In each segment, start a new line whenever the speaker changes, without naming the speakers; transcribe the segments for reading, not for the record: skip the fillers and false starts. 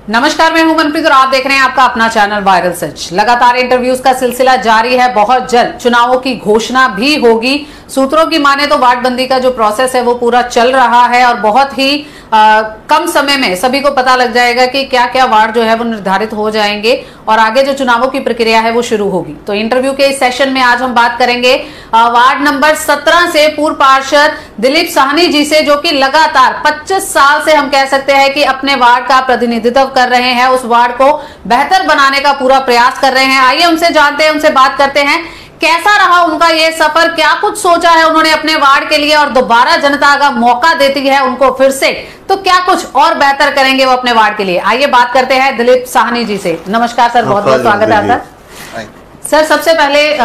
नमस्कार, मैं हूं मनप्रीत और आप देख रहे हैं आपका अपना चैनल वायरल सच। लगातार इंटरव्यूज का सिलसिला जारी है। बहुत जल्द चुनावों की घोषणा भी होगी। सूत्रों की माने तो वार्डबंदी का जो प्रोसेस है वो पूरा चल रहा है और बहुत ही कम समय में सभी को पता लग जाएगा कि क्या क्या वार्ड जो है वो निर्धारित हो जाएंगे और आगे जो चुनावों की प्रक्रिया है वो शुरू होगी। तो इंटरव्यू के इस सेशन में आज हम बात करेंगे वार्ड नंबर 17 से पूर्व पार्षद दिलीप साहनी जी से, जो कि लगातार 25 साल से हम कह सकते हैं कि अपने वार्ड का प्रतिनिधित्व कर रहे हैं, उस वार्ड को बेहतर बनाने का पूरा प्रयास कर रहे हैं। आइए उनसे जानते हैं, उनसे बात करते हैं कैसा रहा उनका ये सफर, क्या कुछ सोचा है उन्होंने अपने वार्ड के लिए और दोबारा जनता का मौका देती है उनको फिर से तो क्या कुछ और बेहतर करेंगे वो अपने वार्ड के लिए। आइए बात करते हैं दिलीप साहनी जी से। नमस्कार सर, बहुत बहुत स्वागत है आपका। सर, सबसे पहले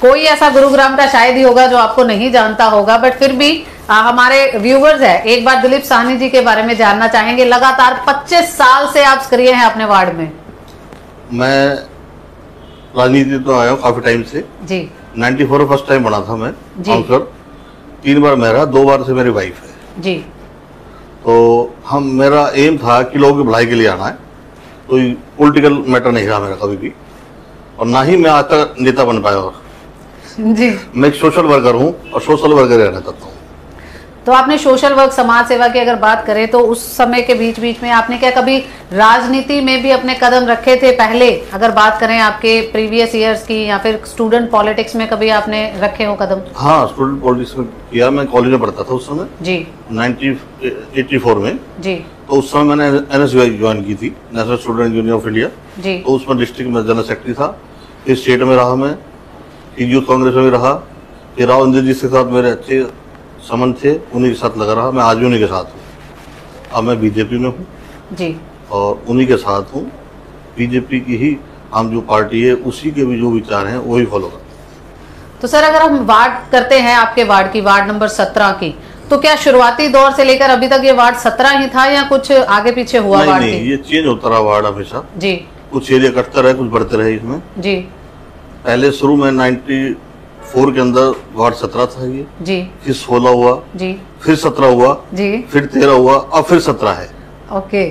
कोई ऐसा गुरुग्राम का शायद ही होगा जो आपको नहीं जानता होगा, बट फिर भी हमारे व्यूवर्स है, एक बार दिलीप साहनी जी के बारे में जानना चाहेंगे। लगातार 25 साल से आप सक्रिय हैं अपने वार्ड में।
मैं राजनीति तो आया हूँ काफी टाइम से जी। 94 फर्स्ट टाइम बना था मैं काउंसलर। 3 बार मेरा, 2 बार से मेरी वाइफ है जी। तो मेरा एम था कि लोगों की भलाई के लिए आना है, कोई पॉलिटिकल मैटर नहीं रहा मेरा कभी भी, और ना ही मैं आज तक नेता बन पाया जी। मैं एक सोशल वर्कर हूँ और सोशल वर्कर रहना चाहता हूँ।
तो आपने सोशल वर्क, समाज सेवा की अगर बात करें तो उस समय के बीच बीच में आपने क्या कभी राजनीति में भी अपने कदम रखे थे पहले? अगर बात करें आपके प्रीवियस ईयर्स की, या फिर स्टूडेंट पॉलिटिक्स में कभी आपने रखे हो कदम?
हाँ, स्टूडेंट पॉलिटिक्स में किया। मैं कॉलेज में पढ़ता था उस समय जी, 1984 में जी। तो उस समय मैंने NSUI ज्वाइन की थी, National Student Union of India जी। तो उसमें डिस्ट्रिक्ट में जनरल सेक्रेटरी था। इस स्टेट में रहा मैं, यूथ कांग्रेस में भी रहा। फिर राव इंद्र जी के साथ मेरे अच्छे संबंध थे, उन्हीं के साथ लगा रहा। मैं आज भी उन्हीं के साथ हूँ। अब मैं बीजेपी में हूँ जी और उन्हीं के साथ हूँ। बीजेपी की ही हम जो पार्टी है उसी के भी जो विचार हैं वही फॉलो करते हैं।
तो सर, अगर हम वार्ड करते हैं आपके वार्ड की, वार्ड नंबर 17 की, तो क्या शुरुआती दौर से लेकर अभी तक ये वार्ड 17 ही था या कुछ आगे पीछे हुआ?
नहीं, वार्ड नहीं, ये चेंज होता रहा वार्ड हमेशा जी। कुछ एरिया कटता रहे, कुछ बढ़ते रहे इसमें जी। पहले शुरू में 94 के अंदर वार्ड 17 था ये जी। फिर 16 हुआ जी, फिर 17 हुआ जी, फिर 13 हुआ, अब फिर 17 है।
ओके,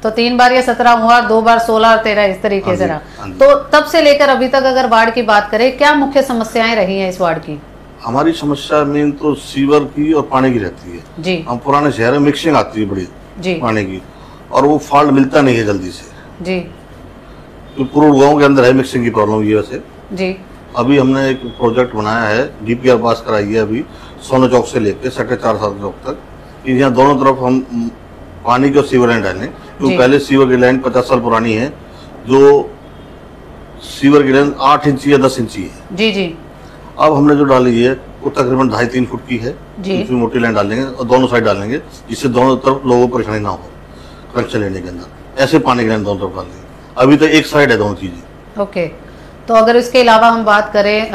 तो 3 बार ये 17 हुआ, 2 बार 16 और 13 इस तरीके से रहा। तो तब से लेकर अभी तक अगर वार्ड की बात करें, क्या मुख्य समस्याएं रही हैं इस वार्ड की?
हमारी समस्या मेन तो सीवर की और पानी की रहती है जी। हम पुराने शहर में मिक्सिंग आती है बड़ी जी पानी की, और वो फॉल्ट मिलता नहीं है जल्दी से जी। तो पूरे गाँव के अंदर है मिक्सिंग की प्रॉब्लम ये वैसे जी। अभी हमने एक प्रोजेक्ट बनाया है, DPR पास कराई है अभी, सोनो चौक से लेकर 4.5 चौक तक, कि यहाँ दोनों तरफ हम पानी की और सीवर लाइन डालें। क्योंकि पहले सीवर की लाइन 50 साल पुरानी है, जो सीवर की लाइन 8 इंची या 10 इंची है जी जी। अब हमने जो डाली है वो तकरीबन 2.5-3 फुट की है जी। उसमें मोटी लाइन डालेंगे और दोनों साइड डालेंगे, जिससे दोनों तरफ लोगों को परेशानी ना हो कनेक्शन लेने के अंदर। ऐसे पानी की लाइन दोनों तरफ डालेंगे। अभी तो एक साइड है दोनों चीजें।
ओके, तो अगर इसके अलावा हम बात करें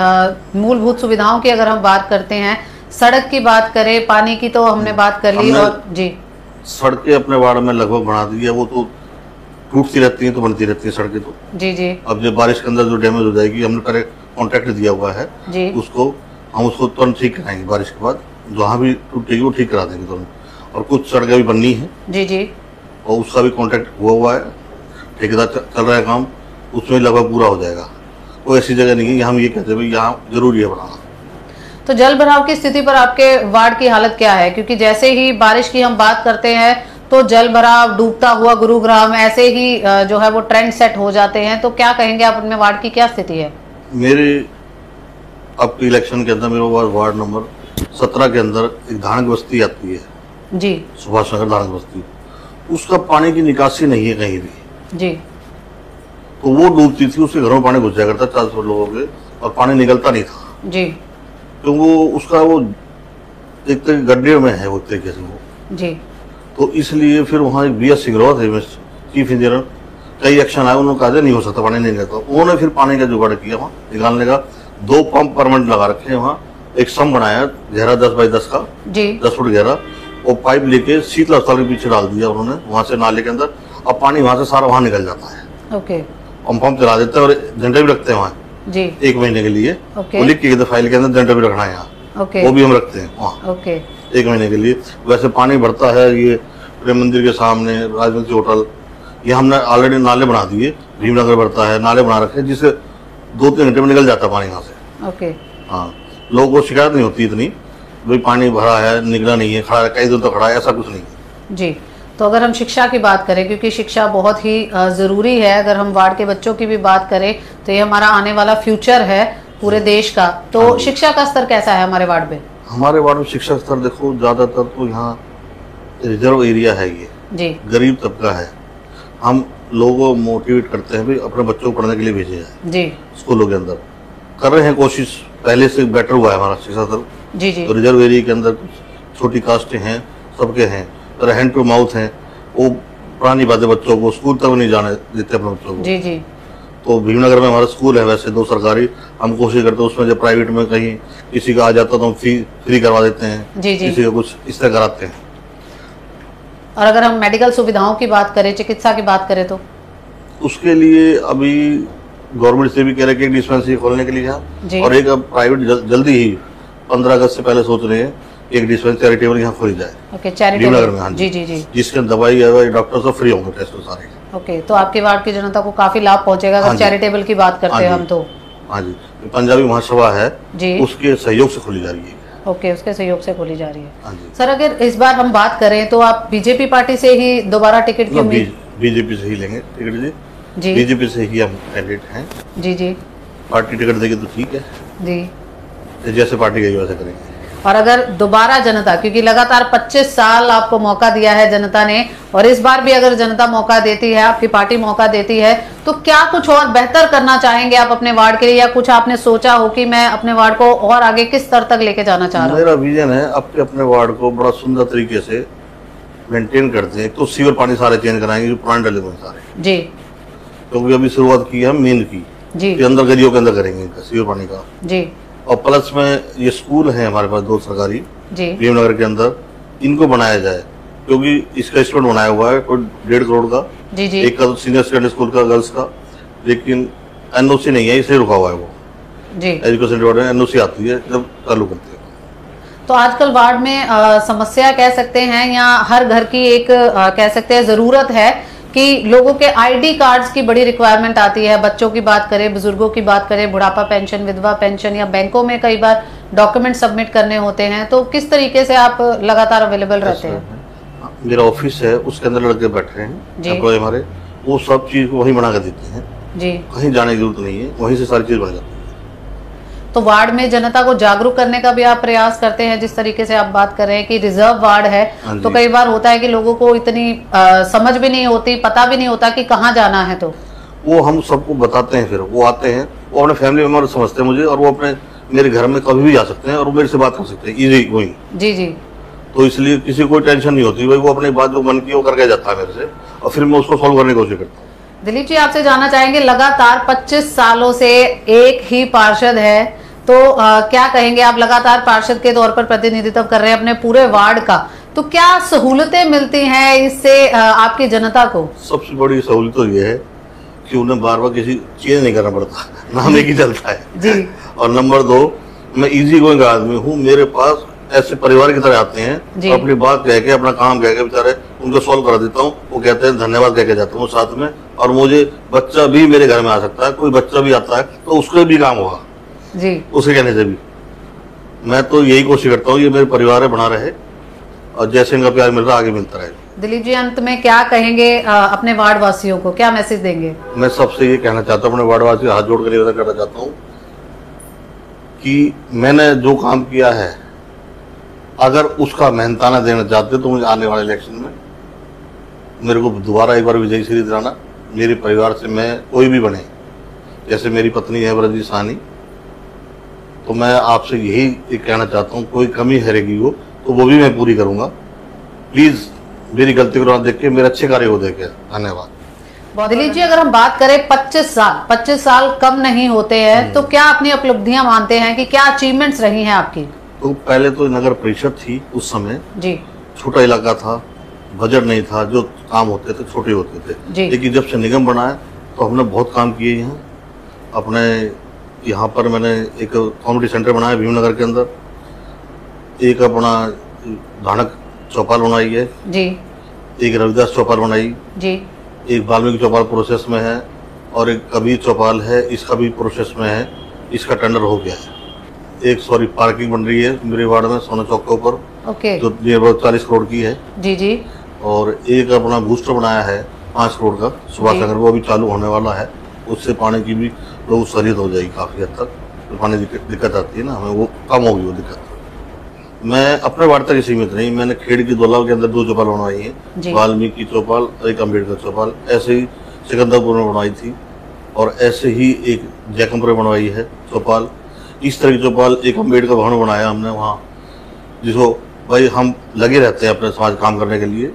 मूलभूत सुविधाओं की, अगर हम बात करते हैं, सड़क की बात करें, पानी की तो हमने बात कर ली और जी।
सड़कें अपने वार्ड में लगभग बना दी है, वो तो टूटती रहती हैं तो बनती रहती है सड़कें तो जी जी। अब जब बारिश के अंदर जो डैमेज हो जाएगी, हमने पहले कॉन्ट्रैक्ट दिया हुआ है जी, उसको हम उसको तुरंत ठीक कराएंगे। बारिश के बाद जहाँ भी टूटेगी वो ठीक करा देंगे तुरंत। और कुछ सड़कें भी बननी है जी जी, और उसका भी कॉन्ट्रैक्ट हुआ है, ठेकेदार चल रहा है काम, उसमें लगभग पूरा हो जाएगा। कोई ऐसी जगह नहीं है हम ये कहते हैं यहाँ जरूरी है बनाना।
तो जल भराव की स्थिति पर आपके वार्ड की हालत क्या है? क्योंकि जैसे ही बारिश की हम बात करते हैं तो जल भराव, डूबता हुआ गुरुग्राम, ऐसे ही जो है वो ट्रेंड सेट हो जाते हैं। तो क्या कहेंगे आप, अपने वार्ड की क्या स्थिति है?
मेरे अब इलेक्शन के अंदर मेरे वार्ड नंबर 17 के अंदर एक धानक बस्ती आती है जी, सुभाष नगर धानक बस्ती, उसका पानी की निकासी नहीं है कहीं भी जी। तो वो डूबती थी, उसके घरों में पानी घुस जाया करता 400 लोगों के, और पानी निकलता नहीं था जी। तो वो उसका वो एक तरह गड्ढे में है वो तरीके से वो जी। तो इसलिए फिर वहाँ एक BS सिंगरवा थे चीफ इंजीनियर, कई एक्शन आए, उन्होंने कहा नहीं हो सकता, पानी नहीं निकलता। उन्होंने फिर पानी का जुगाड़ किया वहाँ निकालने का। 2 पंप परमानेंट लगा रखे हैं वहाँ, एक सम बनाया गहरा 10 बाई 10 का जी, 10 फुट गहरा, वो पाइप लेके शीतल अस्पताल के पीछे डाल दिया उन्होंने वहाँ से नाले के अंदर। अब पानी वहाँ से सारा वहाँ निकल जाता है। ओके, पंप चला देते हैं और जनरेटर भी रखते हैं वहाँ जी, 1 महीने के लिए। वो लिख के फाइल के अंदर जनरेटर भी रखना है यहाँ, वो भी हम रखते हैं वहाँ 1 महीने के लिए। वैसे पानी भरता है ये प्रेम मंदिर के सामने, राजवंशी होटल, ये हमने ऑलरेडी नाले बना दिए, भीमनगर बढ़ता है, नाले बना रखे जिससे 2-3 घंटे में निकल जाता पानी यहाँ से।
ओके।
हाँ, लोगों को शिकायत नहीं होती इतनी, भाई पानी भरा है, निकला नहीं है, खड़ा है, कई दिन तक खड़ा है, ऐसा कुछ नहीं है।
जी, तो अगर हम शिक्षा की बात करें, क्योंकि शिक्षा बहुत ही ज़रूरी है, अगर हम वार्ड के बच्चों की भी बात करें तो ये हमारा आने वाला फ्यूचर है पूरे देश का, तो शिक्षा का स्तर कैसा है हमारे वार्ड में?
हमारे वार्ड में शिक्षा स्तर देखो, ज़्यादातर तो यहाँ रिजर्व एरिया है, ये
जी
गरीब तबका है। हम लोगों को मोटिवेट करते हैं, भाई अपने बच्चों को पढ़ने के लिए भेजे है जी, स्कूलों के अंदर कर रहे हैं कोशिश, पहले से बेटर हुआ है हमारा शिक्षा स्तर जी जी। तो रिजर्व एरिया के अंदर छोटी कास्टें हैं, सबके हैं, तो हैंड टू माउथ हैं, वो पुरानी बातें, बच्चों को स्कूल तक नहीं जाने देते अपने बच्चों को जी जी। तो भीमनगर में हमारा स्कूल है, वैसे 2 सरकारी, हम कोशिश करते हैं उसमें, जब प्राइवेट में कहीं किसी का आ जाता तो हम फ्री करवा देते हैं जी जी, किसी का कुछ इस तरह कराते हैं।
और अगर हम मेडिकल सुविधाओं की बात करें, चिकित्सा की बात करें, तो उसके
लिए अभी गवर्नमेंट से भी कह रहे हैं कि एक डिस्पेंसरी खोलने के लिए यहाँ, और एक अब प्राइवेट जल्दी ही 15 अगस्त से पहले सोच रहे हैं एक डिस्पेंसरी चैरिटेबल यहाँ खोली जाए।
ओके, चैरिटेबल में। हाँ
जी जी जी, जिसके दवाई डॉक्टर सब फ्री होंगे, टेस्ट सारे।
ओके, तो आपके वार्ड की जनता को काफी लाभ पहुंचेगा अगर चैरिटेबल की बात करते हैं हम तो।
हाँ जी, पंजाबी महासभा है जी, उसके सहयोग से खोली जा रही है।
ओके, उसके सहयोग से खोली जा रही है। सर, अगर इस बार हम बात करें तो आप बीजेपी पार्टी से ही दोबारा टिकट की उम्मीद?
बीजेपी से ही लेंगे टिकट जी, बीजेपी से ही हम कैंडिडेट हैं जी जी। पार्टी टिकट देगी तो ठीक है जी, जैसे पार्टी गई वैसे करेंगे।
और अगर दोबारा जनता, क्योंकि लगातार 25 साल आपको मौका दिया है जनता ने, और इस बार भी अगर जनता मौका देती है, आपकी पार्टी मौका देती है, तो क्या कुछ और बेहतर करना चाहेंगे आप अपने वार्ड के लिए, या कुछ आपने सोचा हो कि मैं अपने वार्ड को और आगे किस स्तर तक लेके जाना चाह रहा हूँ?
मेरा विजन है अपने वार्ड को बड़ा सुंदर तरीके से मेंटेन करते हैं। तो सीवर पानी सारे चेंज कराएंगे, पुराने डले हुए सारे जी, क्योंकि अभी शुरुआत की है मेन की जी, अंदर गलियों के अंदर करेंगे सीवर पानी का जी। और प्लस में ये स्कूल है हमारे पास 2 सरकारी भीमनगर के अंदर, इनको बनाया जाए, क्योंकि इसका एस्टिमेट बनाया हुआ है कोई 1.5 करोड़ का जी जी। एक का तो सीनियर सेकेंडरी स्कूल का गर्ल्स का, लेकिन एनओसी नहीं है, इसे रुका हुआ है वो जी, एजुकेशन डिपार्टमेंट एनओसी आती है जब चालू करते हैं।
तो आजकल वार्ड में समस्या कह सकते हैं, या हर घर की एक कह सकते हैं जरूरत है कि लोगों के आईडी कार्ड्स की बड़ी रिक्वायरमेंट आती है। बच्चों की बात करें, बुजुर्गों की बात करें, बुढ़ापा पेंशन, विधवा पेंशन, या बैंकों में कई बार डॉक्यूमेंट सबमिट करने होते हैं, तो किस तरीके से आप लगातार अवेलेबल रहते हैं?
मेरा ऑफिस है, उसके अंदर लड़के बैठे हैं एम्प्लॉय हमारे, वो सब चीज वहीं बना कर देते हैं जी, कहीं जाने की जरूरत नहीं है, वहीं से सारी चीज बन जाती है।
तो वार्ड में जनता को जागरूक करने का भी आप प्रयास करते हैं, जिस तरीके से आप बात कर रहे हैं कि रिजर्व वार्ड है, तो कई बार होता है कि लोगों को इतनी समझ भी नहीं होती, पता भी नहीं होता कि कहाँ जाना है, तो
वो हम सबको बताते हैं, फिर वो आते हैं, वो अपने फैमिली मेंबर समझते हैं मुझे, और वो अपने मेरे घर में कभी भी आ सकते हैं और वो मेरे से बात कर सकते हैं इजी गोइंग जी जी। तो इसलिए किसी को कोई टेंशन नहीं होती, भाई वो अपनी बात जो मन की वो करके जाता है मेरे से, और फिर मैं उसको सॉल्व करने की कोशिश करता हूँ।
दिलीप जी, आपसे जानना चाहेंगे, लगातार 25 सालों से एक ही पार्षद है, तो क्या कहेंगे आप, लगातार पार्षद के तौर पर प्रतिनिधित्व कर रहे हैं अपने पूरे वार्ड का, तो क्या सहूलतें मिलती हैं इससे आपकी जनता को?
सबसे बड़ी सहूलत तो ये है कि उन्हें बार बार किसी चेंज नहीं करना पड़ता, नाम एक ही चलता है जी। और नंबर 2, मैं इजी गोइंग आदमी हूँ, मेरे पास ऐसे परिवार की तरह आते हैं, अपनी बात कह के, अपना काम कह के बेचारे उनको सॉल्व करा देता हूँ, वो कहते हैं धन्यवाद कह के जाता हूँ साथ में। और मुझे बच्चा भी मेरे घर में आ सकता है, कोई बच्चा भी आता है तो उसके भी काम होगा जी, उसे कहने से भी। मैं तो यही कोशिश करता हूँ ये मेरे परिवार बना रहे, और जैसे इनका प्यार मिल रहा आगे मिलता रहे।
दिलीप जी, अंत में क्या कहेंगे अपने वार्ड वासियों को, क्या मैसेज देंगे?
मैं सबसे ये कहना चाहता हूँ, अपने वार्ड वासियों हाथ जोड़ कर निवेदन करना चाहता हूँ कि मैंने जो काम किया है, अगर उसका मेहनताना देना चाहते तो मुझे आने वाले इलेक्शन में मेरे को दोबारा एक बार विजयी श्री दिलाना। मेरे परिवार से मैं कोई भी बने, जैसे मेरी पत्नी है व्रजी सानी, तो मैं आपसे यही कहना चाहता हूँ, कोई कमी रहेगी वो तो वो भी मैं पूरी करूंगा। प्लीज मेरी गलती को ना देख के, मेरे अच्छे कार्य को देख के। धन्यवाद।
दिलीप जी, अगर हम बात करें 25 साल कम नहीं होते हैं, तो क्या अपनी उपलब्धियां मानते हैं कि क्या अचीवमेंट्स रही हैं आपकी?
तो पहले तो नगर परिषद थी उस समय जी, छोटा इलाका था, बजट नहीं था, जो काम होते थे छोटे होते थे, लेकिन जब से निगम बना है तो हमने बहुत काम किए यहाँ। अपने यहाँ पर मैंने एक कम्युनिटी सेंटर बनाया भीमनगर के अंदर, एक अपना धानक चौपाल बनाई है जी, एक रविदास चौपाल बनाई जी, एक वाल्मीकि चौपाल प्रोसेस में है और एक कबीर चौपाल है, इसका भी प्रोसेस में है, इसका टेंडर हो गया है। एक पार्किंग बन रही है मेरे वार्ड में सोना चौक के ऊपर, जो नियर 40 करोड़ की है।
जी जी।
और एक अपना बूस्टर बनाया है 5 करोड़ का सुभाष नगर, वो अभी चालू होने वाला है। उससे पानी की भी लोग सहूलियत हो जाएगी काफी हद तक। तो पानी दिक्कत आती है ना हमें, वो कम होगी वो दिक्कत। मैं अपने वार्ड तक सीमित नहीं, मैंने खेड़ की दोलाव के अंदर 2 चौपाल बनवाई है, वाल्मीकि चौपाल, एक अम्बेडकर चौपाल, ऐसे ही सिकंदरपुर में बनवाई थी और ऐसे ही एक जैकमपुर में बनवाई है चौपाल। इस तरह की चौपाल एक अम्बेडकर भवन बनाया हमने वहाँ, जिसको भाई हम लगे रहते हैं अपने समाज काम करने के लिए।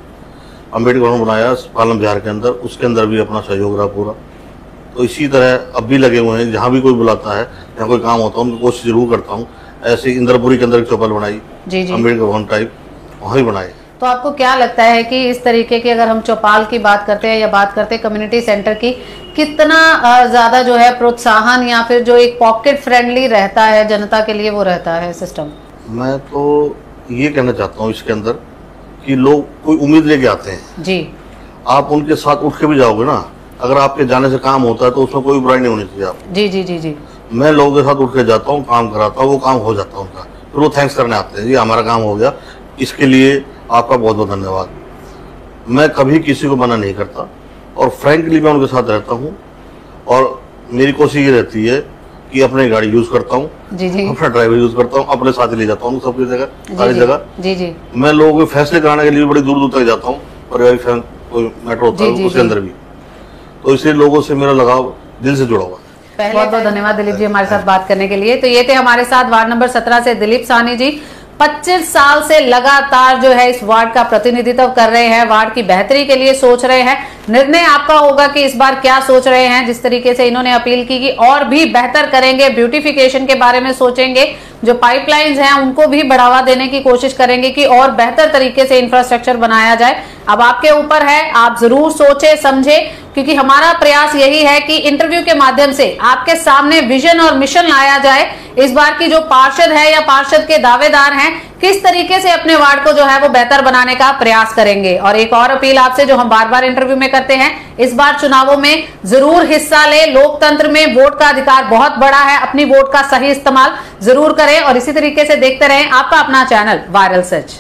अम्बेडकर भवन बनाया पालम बिहार के अंदर, उसके अंदर भी अपना सहयोग रहा पूरा। तो इसी तरह अब भी लगे हुए हैं, जहाँ भी कोई बुलाता है, जहाँ कोई काम होता है, उनकी कोशिश जरूर करता हूँ। ऐसे इंद्रपुरी के अंदर एक चौपाल बनाई, अम्बेडकर भवन टाइप, वहीं बनाए।
तो आपको क्या लगता है कि इस तरीके की अगर हम चौपाल की बात करते हैं या बात करते हैं कम्युनिटी सेंटर की, कितना ज्यादा जो है प्रोत्साहन या फिर जो एक पॉकेट फ्रेंडली रहता है जनता के लिए, वो रहता है सिस्टम?
मैं तो ये कहना चाहता हूँ इसके अंदर कि लोग कोई उम्मीद लेके आते हैं
जी,
आप उनके साथ उठ के भी जाओगे ना, अगर आपके जाने से काम होता है तो उसमें कोई बुराई नहीं होनी चाहिए आप।
जी जी जी जी।
मैं लोगों के साथ उठ के जाता हूँ, काम कराता हूँ, वो काम हो जाता है उनका, फिर वो थैंक्स करने आते हैं, जी हमारा काम हो गया, इसके लिए आपका बहुत बहुत धन्यवाद। मैं कभी किसी को मना नहीं करता और फ्रैंकली मैं उनके साथ रहता हूँ। और मेरी कोशिश ये रहती है कि अपनी गाड़ी यूज करता हूँ, अपना ड्राइवर यूज करता हूँ, अपने साथ ले जाता हूँ सबकी जगह, सारी जगह।
जी जी।
मैं लोगों के फैसले कराने के लिए बड़ी दूर दूर तक जाता हूँ, पारिवारिक कोई मैटर होता है उसके अंदर भी। तो इसलिए लोगों से मेरा लगाव दिल से जुड़ा हुआ है।
बहुत बहुत धन्यवाद दिलीप जी हमारे साथ बात करने के लिए। तो ये थे हमारे साथ वार्ड नंबर 17 से दिलीप साहनी जी। 25 साल से लगातार जो है इस वार्ड का प्रतिनिधित्व कर रहे हैं, वार्ड की बेहतरी के लिए सोच रहे हैं। निर्णय आपका होगा कि इस बार क्या सोच रहे हैं। जिस तरीके से इन्होंने अपील की कि और भी बेहतर करेंगे, ब्यूटिफिकेशन के बारे में सोचेंगे, जो पाइपलाइंस हैं उनको भी बढ़ावा देने की कोशिश करेंगे कि और बेहतर तरीके से इंफ्रास्ट्रक्चर बनाया जाए। अब आपके ऊपर है, आप जरूर सोचे समझे, क्योंकि हमारा प्रयास यही है कि इंटरव्यू के माध्यम से आपके सामने विजन और मिशन लाया जाए। इस बार की जो पार्षद है या पार्षद के दावेदार हैं, किस तरीके से अपने वार्ड को जो है वो बेहतर बनाने का प्रयास करेंगे। और एक और अपील आपसे जो हम बार बार इंटरव्यू में करते हैं, इस बार चुनावों में जरूर हिस्सा ले। लोकतंत्र में वोट का अधिकार बहुत बड़ा है, अपनी वोट का सही इस्तेमाल जरूर करें और इसी तरीके से देखते रहें आपका अपना चैनल वायरल सच।